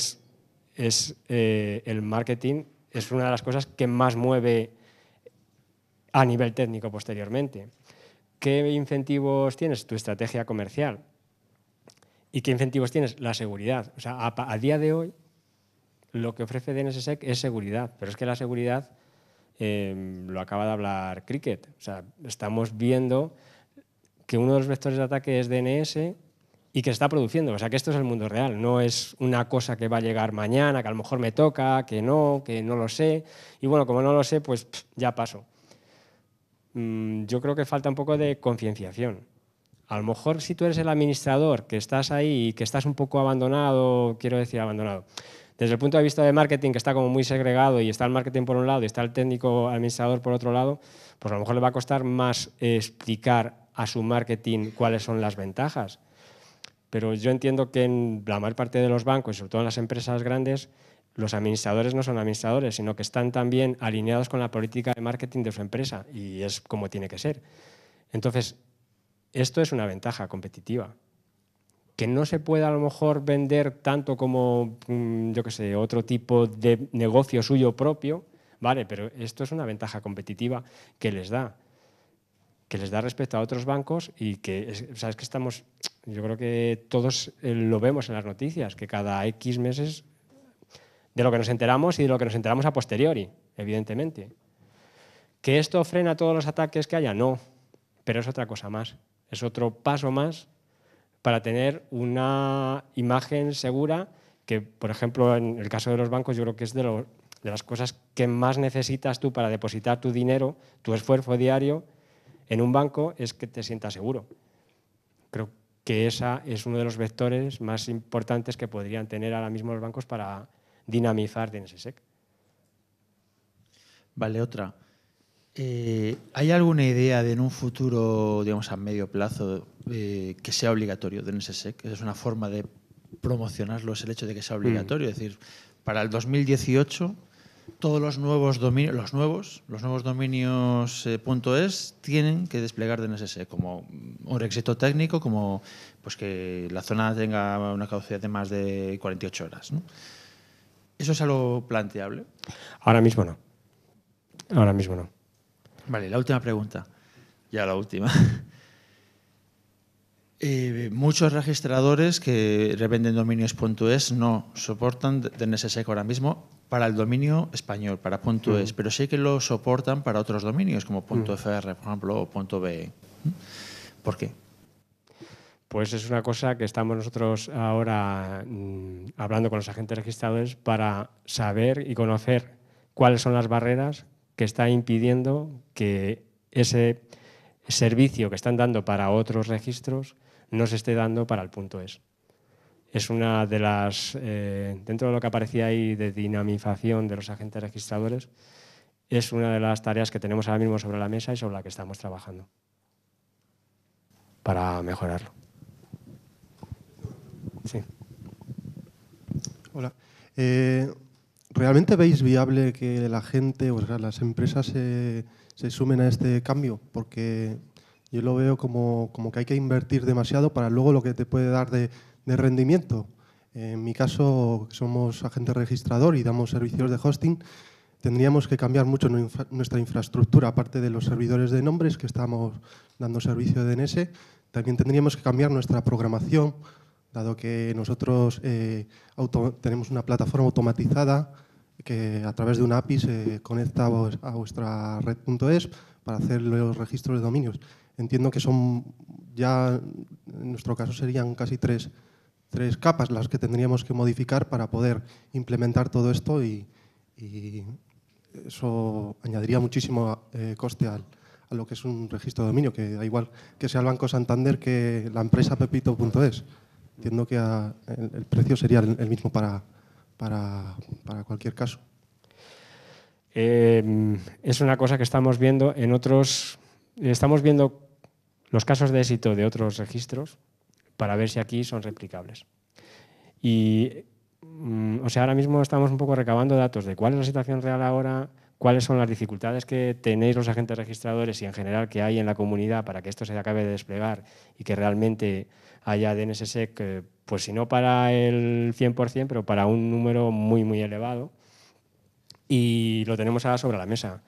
Speaker 1: el marketing es una de las cosas que más mueve a nivel técnico posteriormente. ¿Qué incentivos tienes? Tu estrategia comercial. ¿Y qué incentivos tienes? La seguridad. O sea, a día de hoy lo que ofrece DNSSEC es seguridad, pero es que la seguridad lo acaba de hablar Cricket. O sea, estamos viendo que uno de los vectores de ataque es DNS y que se está produciendo. O sea, que esto es el mundo real, no es una cosa que va a llegar mañana, que a lo mejor me toca, que no lo sé. Y bueno, como no lo sé, pues ya paso. Yo creo que falta un poco de concienciación. A lo mejor si tú eres el administrador, que estás ahí y que estás un poco abandonado, quiero decir abandonado, desde el punto de vista de marketing, que está como muy segregado y está el marketing por un lado y está el técnico administrador por otro lado, pues a lo mejor le va a costar más explicar a su marketing cuáles son las ventajas. Pero yo entiendo que en la mayor parte de los bancos, y sobre todo en las empresas grandes, los administradores no son administradores, sino que están también alineados con la política de marketing de su empresa y es como tiene que ser. Entonces, esto es una ventaja competitiva. Que no se puede a lo mejor vender tanto como, yo qué sé, otro tipo de negocio suyo propio, vale, pero esto es una ventaja competitiva que les da respecto a otros bancos y que, sabes que estamos, yo creo que todos lo vemos en las noticias, que cada X meses de lo que nos enteramos y de lo que nos enteramos a posteriori, evidentemente. ¿Que esto frena todos los ataques que haya? No, pero es otra cosa más, es otro paso más para tener una imagen segura que, por ejemplo, en el caso de los bancos, yo creo que es de las cosas que más necesitas tú para depositar tu dinero, tu esfuerzo diario en un banco, es que te sientas seguro. Creo que esa es uno de los vectores más importantes que podrían tener ahora mismo los bancos para dinamizar DNSSEC.
Speaker 11: Vale, otra. ¿Hay alguna idea de en un futuro, digamos, a medio plazo, que sea obligatorio DNSSEC? Es una forma de promocionarlo, es el hecho de que sea obligatorio. Es decir, para el 2018, todos los nuevos dominios, los nuevos dominios .es tienen que desplegar DNSSEC como un requisito técnico, como pues que la zona tenga una caducidad de más de 48 horas, ¿no? ¿Eso es algo planteable?
Speaker 1: Ahora mismo no. Ahora mismo no.
Speaker 11: Vale, la última pregunta. Ya la última. Muchos registradores que revenden dominios.es no soportan DNSSEC ahora mismo para el dominio español, para .es, pero sí que lo soportan para otros dominios como .fr, por ejemplo, o .be. ¿Por qué?
Speaker 1: Pues es una cosa que estamos nosotros ahora hablando con los agentes registradores para saber y conocer cuáles son las barreras que está impidiendo que ese servicio que están dando para otros registros no se esté dando para el .es. Es una de las, dentro de lo que aparecía ahí de dinamización de los agentes registradores, es una de las tareas que tenemos ahora mismo sobre la mesa y sobre la que estamos trabajando para mejorarlo. Sí.
Speaker 12: Hola. ¿Realmente veis viable que la gente, o sea, las empresas se sumen a este cambio? Porque yo lo veo como que hay que invertir demasiado para luego lo que te puede dar de rendimiento. En mi caso, somos agente registrador y damos servicios de hosting. tendríamos que cambiar mucho nuestra infraestructura, aparte de los servidores de nombres que estamos dando servicio de DNS, también tendríamos que cambiar nuestra programación, dado que nosotros tenemos una plataforma automatizada que a través de una API se conecta a vuestra red.es para hacer los registros de dominios. Entiendo que son ya, en nuestro caso serían casi tres capas las que tendríamos que modificar para poder implementar todo esto y eso añadiría muchísimo coste a lo que es un registro de dominio, que da igual que sea el Banco Santander que la empresa pepito.es. Entiendo que el precio sería el mismo para cualquier caso.
Speaker 1: Es una cosa que estamos viendo en otros... Estamos viendo los casos de éxito de otros registros para ver si aquí son replicables. Y, o sea, ahora mismo estamos un poco recabando datos de cuál es la situación real ahora, cuáles son las dificultades que tenéis los agentes registradores y en general que hay en la comunidad para que esto se acabe de desplegar y que realmente haya DNSSEC, pues si no para el 100%, pero para un número muy, muy elevado. Y lo tenemos ahora sobre la mesa.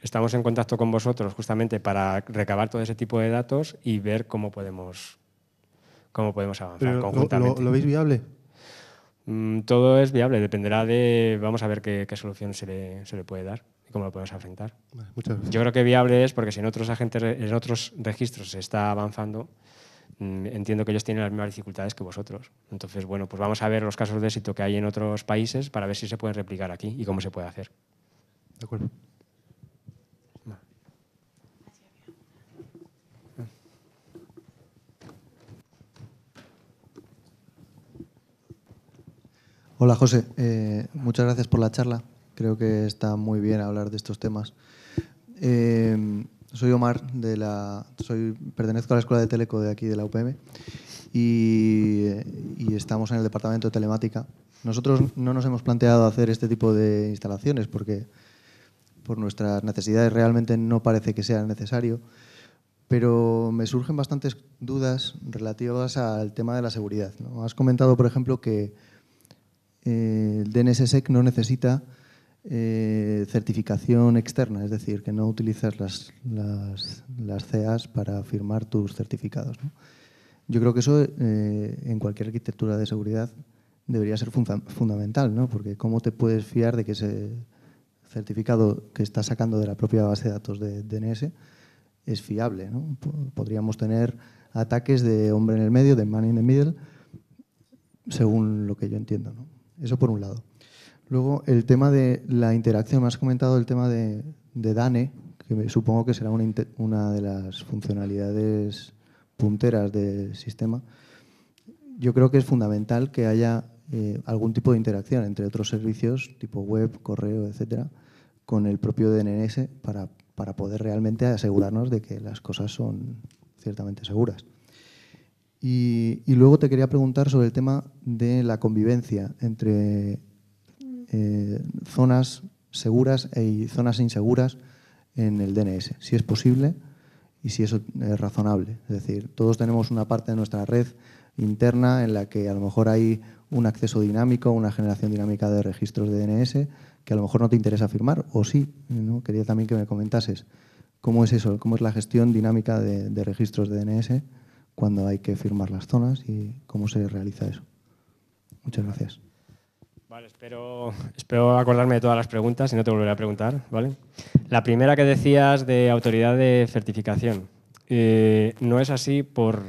Speaker 1: Estamos en contacto con vosotros justamente para recabar todo ese tipo de datos y ver cómo podemos avanzar.
Speaker 12: Pero
Speaker 1: conjuntamente.
Speaker 12: ¿Lo veis viable?
Speaker 1: Todo es viable, dependerá de... Vamos a ver qué solución se le puede dar y cómo lo podemos afrontar.
Speaker 12: Vale, muchas gracias.
Speaker 1: Yo creo que viable es porque si en otros registros se está avanzando, entiendo que ellos tienen las mismas dificultades que vosotros. Entonces, bueno, pues vamos a ver los casos de éxito que hay en otros países para ver si se pueden replicar aquí y cómo se puede hacer.
Speaker 12: De acuerdo.
Speaker 13: Hola, José. Muchas gracias por la charla. Creo que está muy bien hablar de estos temas. Soy Omar, pertenezco a la Escuela de Teleco de aquí de la UPM y estamos en el departamento de telemática. Nosotros no nos hemos planteado hacer este tipo de instalaciones porque por nuestras necesidades realmente no parece que sea necesario, pero me surgen bastantes dudas relativas al tema de la seguridad, ¿no? Has comentado, por ejemplo, que el DNSSEC no necesita certificación externa, es decir, que no utilizas las CEAs para firmar tus certificados, ¿no? Yo creo que eso en cualquier arquitectura de seguridad debería ser fundamental, ¿no? Porque ¿cómo te puedes fiar de que ese certificado que estás sacando de la propia base de datos de DNS es fiable, ¿no? Podríamos tener ataques de hombre en el medio, de man in the middle, según lo que yo entiendo, ¿no? Eso por un lado. Luego, el tema de la interacción. Me has comentado el tema de DANE, que supongo que será una de las funcionalidades punteras del sistema. Yo creo que es fundamental que haya algún tipo de interacción entre otros servicios, tipo web, correo, etcétera, con el propio DNS para poder realmente asegurarnos de que las cosas son ciertamente seguras. Y luego te quería preguntar sobre el tema de la convivencia entre zonas seguras y zonas inseguras en el DNS, si es posible y si eso es razonable. Es decir, todos tenemos una parte de nuestra red interna en la que a lo mejor hay un acceso dinámico, una generación dinámica de registros de DNS que a lo mejor no te interesa firmar, o sí, ¿no? Quería también que me comentases cómo es eso, cómo es la gestión dinámica de registros de DNS cuando hay que firmar las zonas y cómo se realiza eso. Muchas gracias.
Speaker 1: Vale, espero acordarme de todas las preguntas y no te volveré a preguntar, ¿vale? La primera que decías de autoridad de certificación. No es así por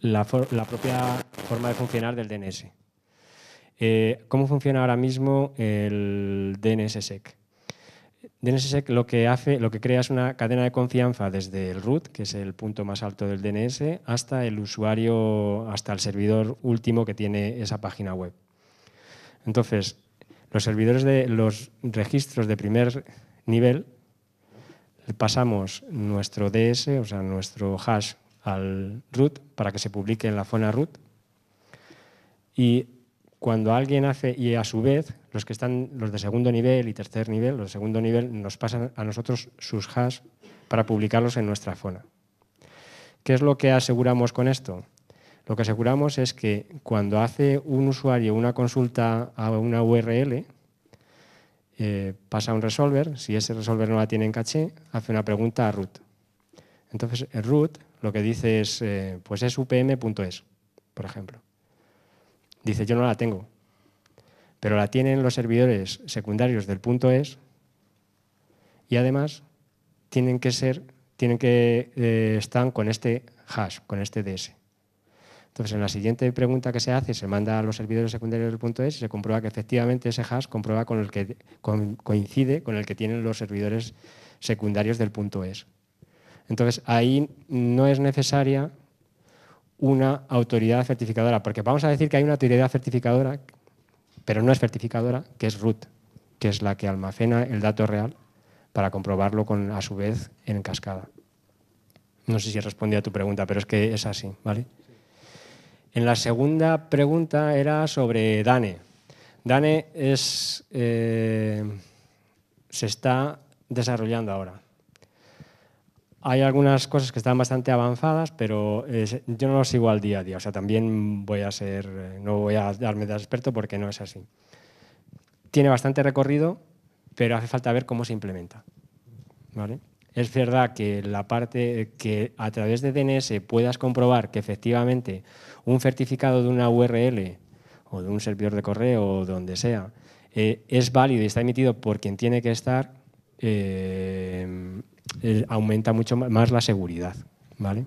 Speaker 1: la propia forma de funcionar del DNS. ¿Cómo funciona ahora mismo el DNSSEC? DNSSEC lo que crea es una cadena de confianza desde el root, que es el punto más alto del DNS, hasta el usuario, hasta el servidor último que tiene esa página web. Entonces, los registros de primer nivel, pasamos nuestro DS, o sea, nuestro hash al root para que se publique en la zona root. Y cuando alguien hace, y a su vez, los de segundo nivel y tercer nivel, los de segundo nivel nos pasan a nosotros sus hash para publicarlos en nuestra zona. ¿Qué es lo que aseguramos con esto? Lo que aseguramos es que cuando hace un usuario una consulta a una URL, pasa a un resolver. Si ese resolver no la tiene en caché, hace una pregunta a root. Entonces, el root lo que dice es, pues es upm.es, por ejemplo. Dice, yo no la tengo, pero la tienen los servidores secundarios del .es y además están con este hash, con este DS. Entonces, en la siguiente pregunta que se hace, se manda a los servidores secundarios del .es y se comprueba que efectivamente ese hash coincide con el que tienen los servidores secundarios del .es. Entonces, ahí no es necesaria una autoridad certificadora, porque vamos a decir que hay una autoridad certificadora, pero no es certificadora, que es root, que es la que almacena el dato real para comprobarlo a su vez en cascada. No sé si respondí a tu pregunta, pero es que es así, ¿vale? En la segunda pregunta era sobre Dane. Dane se está desarrollando ahora. Hay algunas cosas que están bastante avanzadas, pero yo no lo sigo al día a día. O sea, también no voy a darme de experto porque no es así. Tiene bastante recorrido, pero hace falta ver cómo se implementa, ¿vale? Es verdad que la parte que a través de DNS puedas comprobar que efectivamente un certificado de una URL o de un servidor de correo o donde sea es válido y está emitido por quien tiene que estar, aumenta mucho más la seguridad, ¿vale?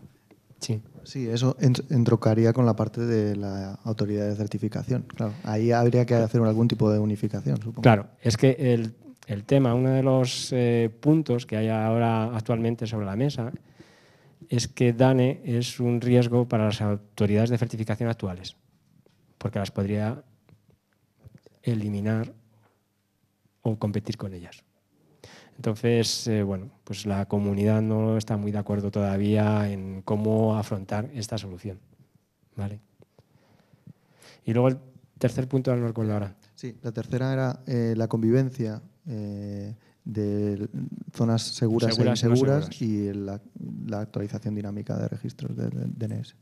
Speaker 1: Sí.
Speaker 13: Sí, eso entroncaría con la parte de la autoridad de certificación. Claro, ahí habría que hacer algún tipo de unificación, supongo.
Speaker 1: Claro, es que el tema, uno de los puntos que hay ahora actualmente sobre la mesa es que Dane es un riesgo para las autoridades de certificación actuales, porque las podría eliminar o competir con ellas. Entonces, bueno, pues la comunidad no está muy de acuerdo todavía en cómo afrontar esta solución, ¿vale? Y luego el tercer punto, no recuerdo ahora.
Speaker 13: Sí, la tercera era la convivencia de zonas seguras e inseguras y la actualización dinámica de registros de DNS.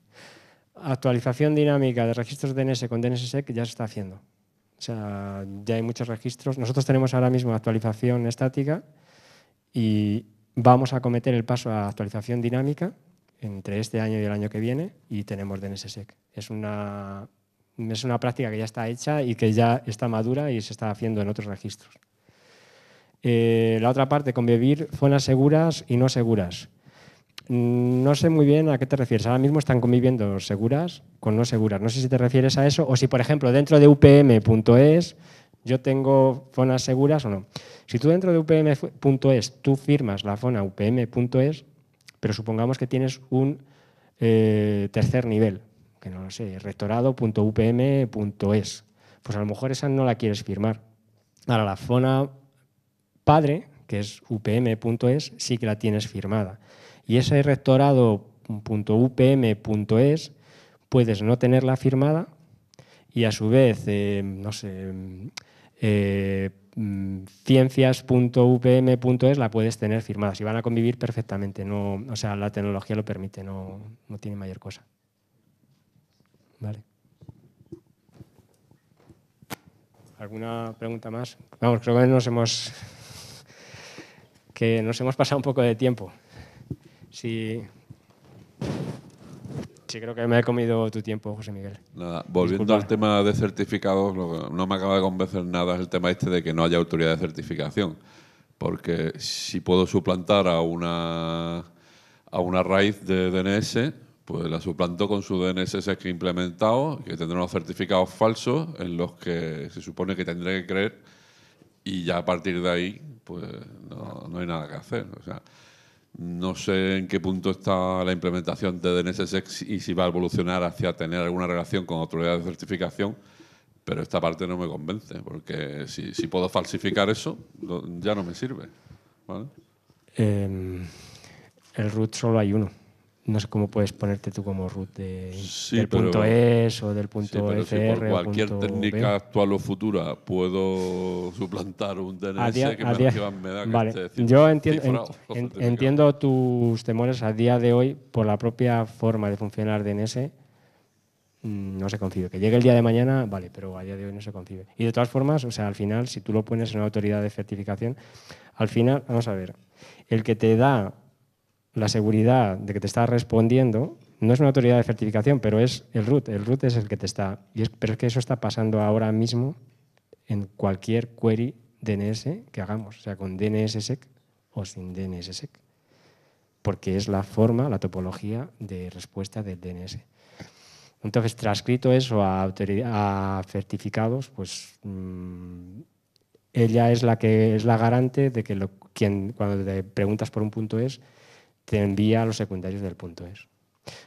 Speaker 1: Actualización dinámica de registros DNS con DNSSEC ya se está haciendo. O sea, ya hay muchos registros. Nosotros tenemos ahora mismo actualización estática y vamos a acometer el paso a actualización dinámica entre este año y el año que viene y tenemos DNSSEC. Es una práctica que ya está hecha y que ya está madura y se está haciendo en otros registros. La otra parte, convivir zonas seguras y no seguras. No sé muy bien a qué te refieres. Ahora mismo están conviviendo seguras con no seguras. No sé si te refieres a eso o si, por ejemplo, dentro de upm.es yo tengo zonas seguras o no. Si tú dentro de upm.es tú firmas la zona upm.es, pero supongamos que tienes un tercer nivel, que no lo sé, rectorado.upm.es, pues a lo mejor esa no la quieres firmar. Ahora, la zona padre, que es upm.es, sí que la tienes firmada. Y ese rectorado.upm.es puedes no tenerla firmada y a su vez, no sé, ciencias.upm.es la puedes tener firmada. Si van a convivir perfectamente, no, o sea, la tecnología lo permite, no tiene mayor cosa. Vale. ¿Alguna pregunta más? Vamos, creo que nos hemos pasado un poco de tiempo. Sí, creo que me he comido tu tiempo, José Miguel.
Speaker 8: Nada, volviendo al tema de certificados, lo que no me acaba de convencer nada es el tema este de que no haya autoridad de certificación. Porque si puedo suplantar a una raíz de DNS, pues la suplanto con su DNS que he implementado, que tendrá unos certificados falsos en los que se supone que tendré que creer y ya a partir de ahí pues no hay nada que hacer. O sea, no sé en qué punto está la implementación de DNSSEC y si va a evolucionar hacia tener alguna relación con autoridades de certificación, pero esta parte no me convence, porque si puedo falsificar eso, ya no me sirve, ¿vale?
Speaker 1: El root solo hay uno. No sé cómo puedes ponerte tú como root del punto .es o del punto
Speaker 8: pero
Speaker 1: .fr.
Speaker 8: si por cualquier
Speaker 1: o
Speaker 8: técnica actual o futura puedo suplantar un DNS, ¿qué me da que
Speaker 1: vale.
Speaker 8: esté
Speaker 1: Yo
Speaker 8: entiendo
Speaker 1: tus temores a día de hoy por la propia forma de funcionar DNS. no se concibe. Que llegue el día de mañana, vale, pero a día de hoy no se concibe. Y de todas formas, o sea, al final, si tú lo pones en una autoridad de certificación, al final, vamos a ver, el que te da la seguridad de que te está respondiendo no es una autoridad de certificación, pero es el root. El root es el que te está... pero es que eso está pasando ahora mismo en cualquier query DNS que hagamos, o sea, con DNSSEC o sin DNSSEC, porque es la forma, la topología de respuesta del DNS. Entonces, transcrito eso a certificados, pues ella es la que es la garante de que cuando te preguntas por un .es, te envía los secundarios del .es.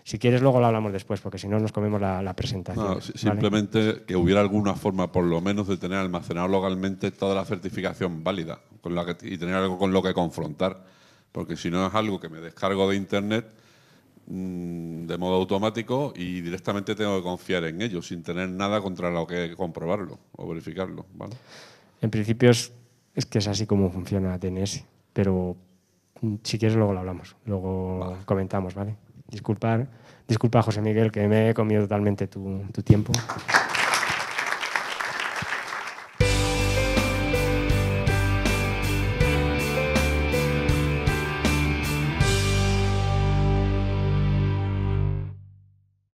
Speaker 1: Si quieres, luego lo hablamos después, porque si no nos comemos la presentación.
Speaker 8: No, simplemente que hubiera alguna forma, por lo menos, de tener almacenado localmente toda la certificación válida y tener algo con lo que confrontar. Porque si no es algo que me descargo de Internet de modo automático y directamente tengo que confiar en ello, sin tener nada contra lo que comprobarlo o verificarlo, ¿vale? En principio es que es así como funciona DNS, pero si quieres luego lo hablamos, luego comentamos, ¿vale? Disculpa, José Miguel, que me he comido totalmente tu tiempo.